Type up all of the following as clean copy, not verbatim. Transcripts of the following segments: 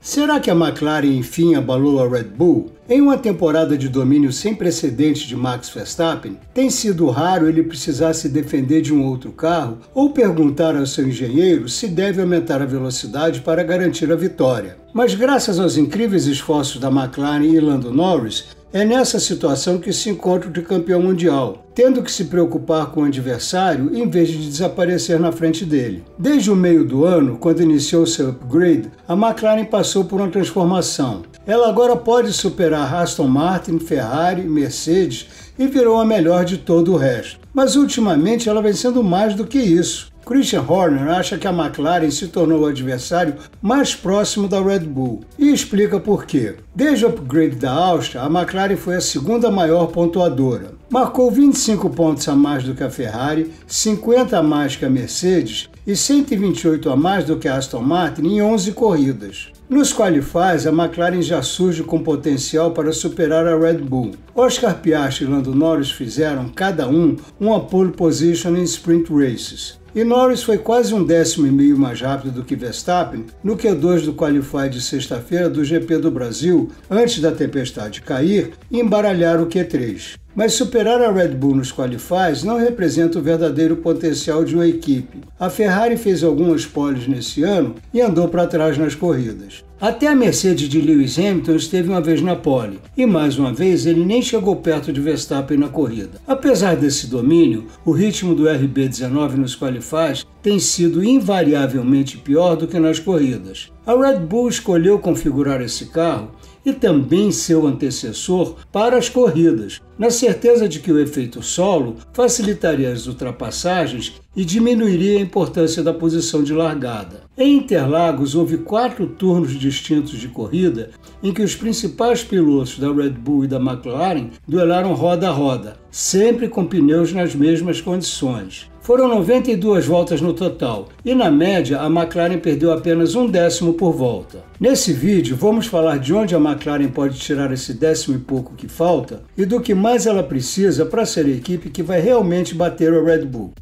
Será que a McLaren enfim abalou a Red Bull? Em uma temporada de domínio sem precedentes de Max Verstappen, tem sido raro ele precisar se defender de um outro carro ou perguntar ao seu engenheiro se deve aumentar a velocidade para garantir a vitória. Mas graças aos incríveis esforços da McLaren e Lando Norris, é nessa situação que se encontra o tricampeão mundial, tendo que se preocupar com o adversário em vez de desaparecer na frente dele. Desde o meio do ano, quando iniciou seu upgrade, a McLaren passou por uma transformação. Ela agora pode superar Aston Martin, Ferrari, Mercedes e virou a melhor de todo o resto. Mas ultimamente ela vem sendo mais do que isso. Christian Horner acha que a McLaren se tornou o adversário mais próximo da Red Bull e explica por quê. Desde o upgrade da Áustria, a McLaren foi a segunda maior pontuadora. Marcou 25 pontos a mais do que a Ferrari, 50 a mais que a Mercedes e 128 a mais do que a Aston Martin em 11 corridas. Nos qualifies, a McLaren já surge com potencial para superar a Red Bull. Oscar Piastri e Lando Norris fizeram, cada um, uma pole position em sprint races. E Norris foi quase 1,5 décimo mais rápido do que Verstappen no Q2 do Qualify de sexta-feira do GP do Brasil, antes da tempestade cair e embaralhar o Q3. Mas superar a Red Bull nos qualifies não representa o verdadeiro potencial de uma equipe. A Ferrari fez algumas poles nesse ano e andou para trás nas corridas. Até a Mercedes de Lewis Hamilton esteve uma vez na pole, e mais uma vez ele nem chegou perto de Verstappen na corrida. Apesar desse domínio, o ritmo do RB19 nos qualifies tem sido invariavelmente pior do que nas corridas. A Red Bull escolheu configurar esse carro e também seu antecessor para as corridas, na certeza de que o efeito solo facilitaria as ultrapassagens e diminuiria a importância da posição de largada. Em Interlagos, houve 4 turnos distintos de corrida em que os principais pilotos da Red Bull e da McLaren duelaram roda a roda, sempre com pneus nas mesmas condições. Foram 92 voltas no total, e na média a McLaren perdeu apenas 1 décimo por volta. Nesse vídeo vamos falar de onde a McLaren pode tirar esse décimo e pouco que falta e do que mais ela precisa para ser a equipe que vai realmente bater a Red Bull.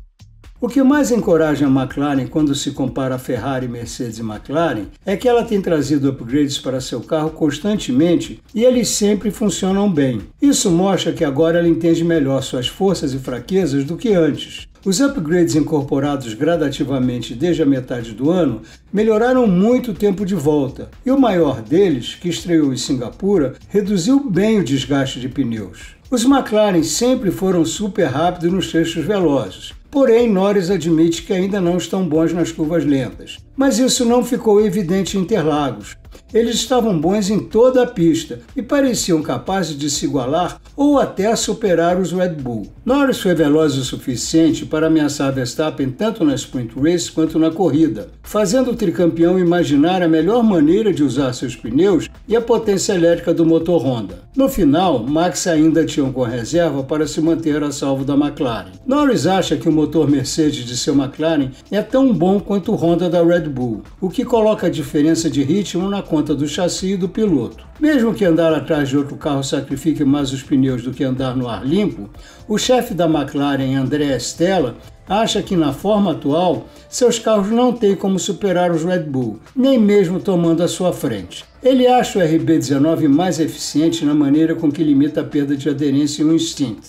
O que mais encoraja a McLaren quando se compara a Ferrari, Mercedes e McLaren é que ela tem trazido upgrades para seu carro constantemente e eles sempre funcionam bem. Isso mostra que agora ela entende melhor suas forças e fraquezas do que antes. Os upgrades incorporados gradativamente desde a metade do ano melhoraram muito o tempo de volta, e o maior deles, que estreou em Singapura, reduziu bem o desgaste de pneus. Os McLaren sempre foram super rápidos nos trechos velozes, porém Norris admite que ainda não estão bons nas curvas lentas. Mas isso não ficou evidente em Interlagos. Eles estavam bons em toda a pista e pareciam capazes de se igualar ou até superar os Red Bull. Norris foi veloz o suficiente para ameaçar Verstappen tanto na sprint race quanto na corrida, fazendo o tricampeão imaginar a melhor maneira de usar seus pneus e a potência elétrica do motor Honda. No final, Max ainda tinha com reserva para se manter a salvo da McLaren. Norris acha que o motor Mercedes de seu McLaren é tão bom quanto o Honda da Red Bull, o que coloca a diferença de ritmo na conta do chassi e do piloto. Mesmo que andar atrás de outro carro sacrifique mais os pneus do que andar no ar limpo, o chefe da McLaren, Andrea Stella, acha que na forma atual, seus carros não têm como superar os Red Bull, nem mesmo tomando a sua frente. Ele acha o RB19 mais eficiente na maneira com que limita a perda de aderência em um stint,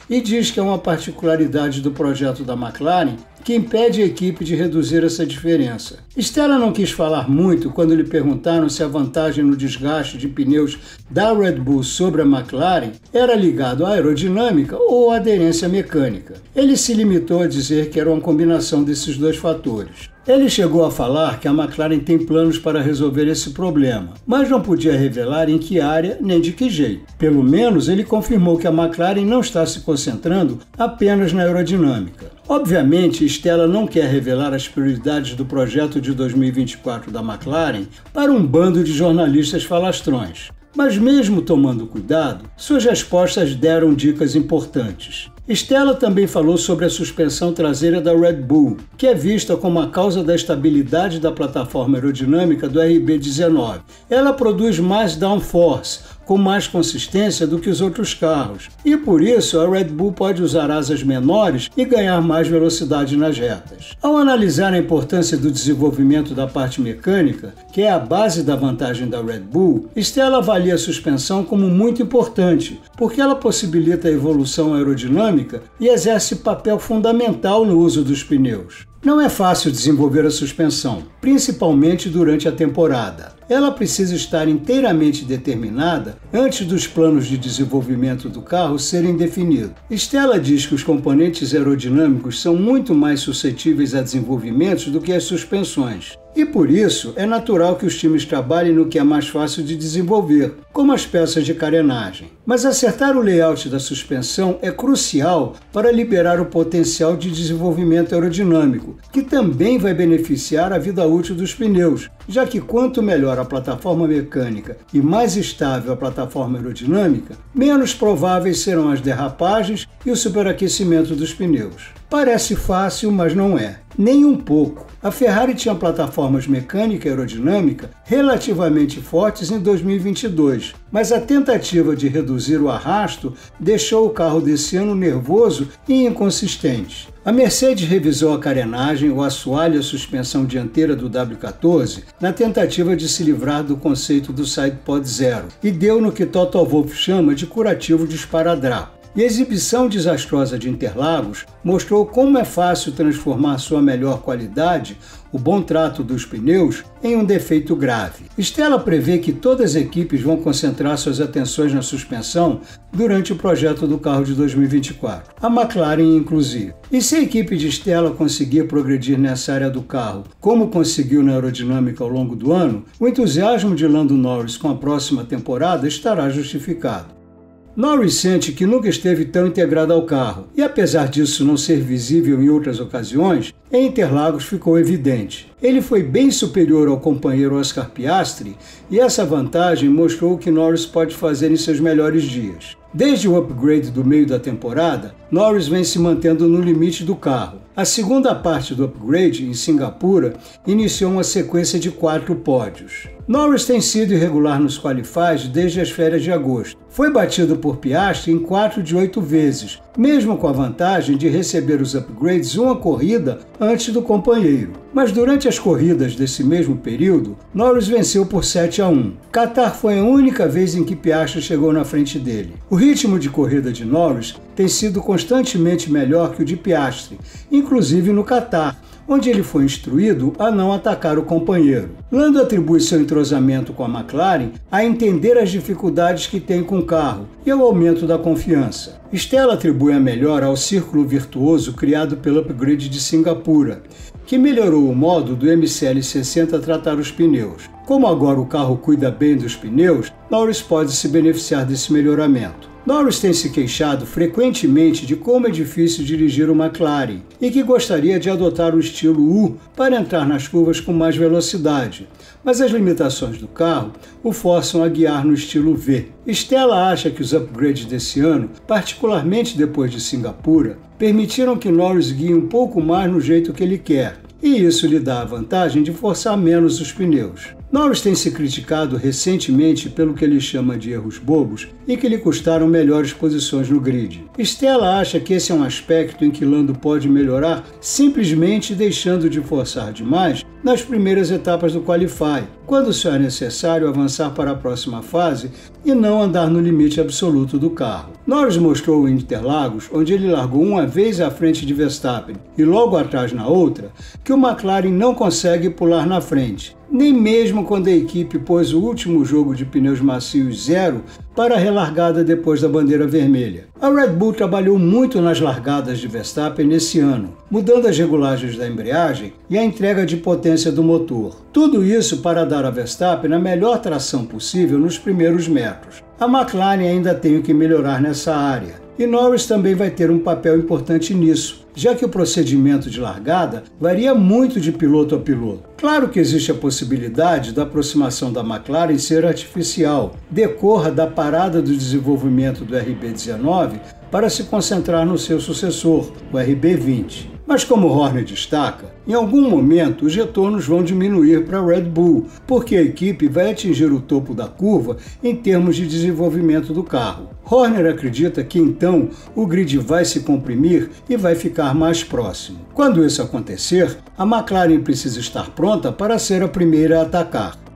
e diz que é uma particularidade do projeto da McLaren que impede a equipe de reduzir essa diferença. Stella não quis falar muito quando lhe perguntaram se a vantagem no desgaste de pneus da Red Bull sobre a McLaren era ligado à aerodinâmica ou à aderência mecânica. Ele se limitou a dizer que era uma combinação desses dois fatores. Ele chegou a falar que a McLaren tem planos para resolver esse problema, mas não podia revelar em que área nem de que jeito. Pelo menos ele confirmou que a McLaren não está se concentrando apenas na aerodinâmica. Obviamente, Stella não quer revelar as prioridades do projeto de 2024 da McLaren para um bando de jornalistas falastrões. Mas mesmo tomando cuidado, suas respostas deram dicas importantes. Stella também falou sobre a suspensão traseira da Red Bull, que é vista como a causa da estabilidade da plataforma aerodinâmica do RB19. Ela produz mais downforce, com mais consistência do que os outros carros, e por isso a Red Bull pode usar asas menores e ganhar mais velocidade nas retas. Ao analisar a importância do desenvolvimento da parte mecânica, que é a base da vantagem da Red Bull, Stella avalia a suspensão como muito importante, porque ela possibilita a evolução aerodinâmica e exerce papel fundamental no uso dos pneus. Não é fácil desenvolver a suspensão, principalmente durante a temporada. Ela precisa estar inteiramente determinada antes dos planos de desenvolvimento do carro serem definidos. Stella diz que os componentes aerodinâmicos são muito mais suscetíveis a desenvolvimentos do que as suspensões. E por isso, é natural que os times trabalhem no que é mais fácil de desenvolver, como as peças de carenagem. Mas acertar o layout da suspensão é crucial para liberar o potencial de desenvolvimento aerodinâmico, que também vai beneficiar a vida útil dos pneus, já que quanto melhor a plataforma mecânica e mais estável a plataforma aerodinâmica, menos prováveis serão as derrapagens e o superaquecimento dos pneus. Parece fácil, mas não é. Nem um pouco. A Ferrari tinha plataformas mecânica e aerodinâmica relativamente fortes em 2022, mas a tentativa de reduzir o arrasto deixou o carro desse ano nervoso e inconsistente. A Mercedes revisou a carenagem, o assoalho e a suspensão dianteira do W14 na tentativa de se livrar do conceito do Sidepod Zero e deu no que Toto Wolff chama de curativo de esparadrapo. E a exibição desastrosa de Interlagos mostrou como é fácil transformar sua melhor qualidade, o bom trato dos pneus, em um defeito grave. Stella prevê que todas as equipes vão concentrar suas atenções na suspensão durante o projeto do carro de 2024, a McLaren inclusive. E se a equipe de Stella conseguir progredir nessa área do carro, como conseguiu na aerodinâmica ao longo do ano, o entusiasmo de Lando Norris com a próxima temporada estará justificado. Norris sente que nunca esteve tão integrado ao carro, e apesar disso não ser visível em outras ocasiões, em Interlagos ficou evidente. Ele foi bem superior ao companheiro Oscar Piastri, e essa vantagem mostrou o que Norris pode fazer em seus melhores dias. Desde o upgrade do meio da temporada, Norris vem se mantendo no limite do carro. A segunda parte do upgrade, em Singapura, iniciou uma sequência de 4 pódios. Norris tem sido irregular nos qualifies desde as férias de agosto. Foi batido por Piastri em 4 de 8 vezes, mesmo com a vantagem de receber os upgrades uma corrida antes do companheiro. Mas durante as corridas desse mesmo período, Norris venceu por 7-1. Qatar foi a única vez em que Piastri chegou na frente dele. O ritmo de corrida de Norris tem sido constantemente melhor que o de Piastri, inclusive no Qatar, onde ele foi instruído a não atacar o companheiro. Lando atribui seu entrosamento com a McLaren a entender as dificuldades que tem com o carro e ao aumento da confiança. Stella atribui a melhora ao círculo virtuoso criado pelo upgrade de Singapura, que melhorou o modo do MCL60 tratar os pneus. Como agora o carro cuida bem dos pneus, Norris pode se beneficiar desse melhoramento. Norris tem se queixado frequentemente de como é difícil dirigir o McLaren e que gostaria de adotar o estilo U para entrar nas curvas com mais velocidade, mas as limitações do carro o forçam a guiar no estilo V. Stella acha que os upgrades desse ano, particularmente depois de Singapura, permitiram que Norris guie um pouco mais no jeito que ele quer, e isso lhe dá a vantagem de forçar menos os pneus. Norris tem se criticado recentemente pelo que ele chama de erros bobos e que lhe custaram melhores posições no grid. Stella acha que esse é um aspecto em que Lando pode melhorar simplesmente deixando de forçar demais nas primeiras etapas do Qualify, quando se é necessário avançar para a próxima fase e não andar no limite absoluto do carro. Norris mostrou em Interlagos, onde ele largou uma vez à frente de Verstappen e logo atrás na outra, que o McLaren não consegue pular na frente, nem mesmo quando a equipe pôs o último jogo de pneus macios 0 para a relargada depois da bandeira vermelha. A Red Bull trabalhou muito nas largadas de Verstappen nesse ano, mudando as regulagens da embreagem e a entrega de potência do motor. Tudo isso para dar a Verstappen a melhor tração possível nos primeiros metros. A McLaren ainda tem o que melhorar nessa área. E Norris também vai ter um papel importante nisso, já que o procedimento de largada varia muito de piloto a piloto. Claro que existe a possibilidade da aproximação da McLaren ser artificial, decorra da parada do desenvolvimento do RB19 para se concentrar no seu sucessor, o RB20. Mas como Horner destaca, em algum momento os retornos vão diminuir para a Red Bull, porque a equipe vai atingir o topo da curva em termos de desenvolvimento do carro. Horner acredita que então o grid vai se comprimir e vai ficar mais próximo. Quando isso acontecer, a McLaren precisa estar pronta para ser a primeira a atacar.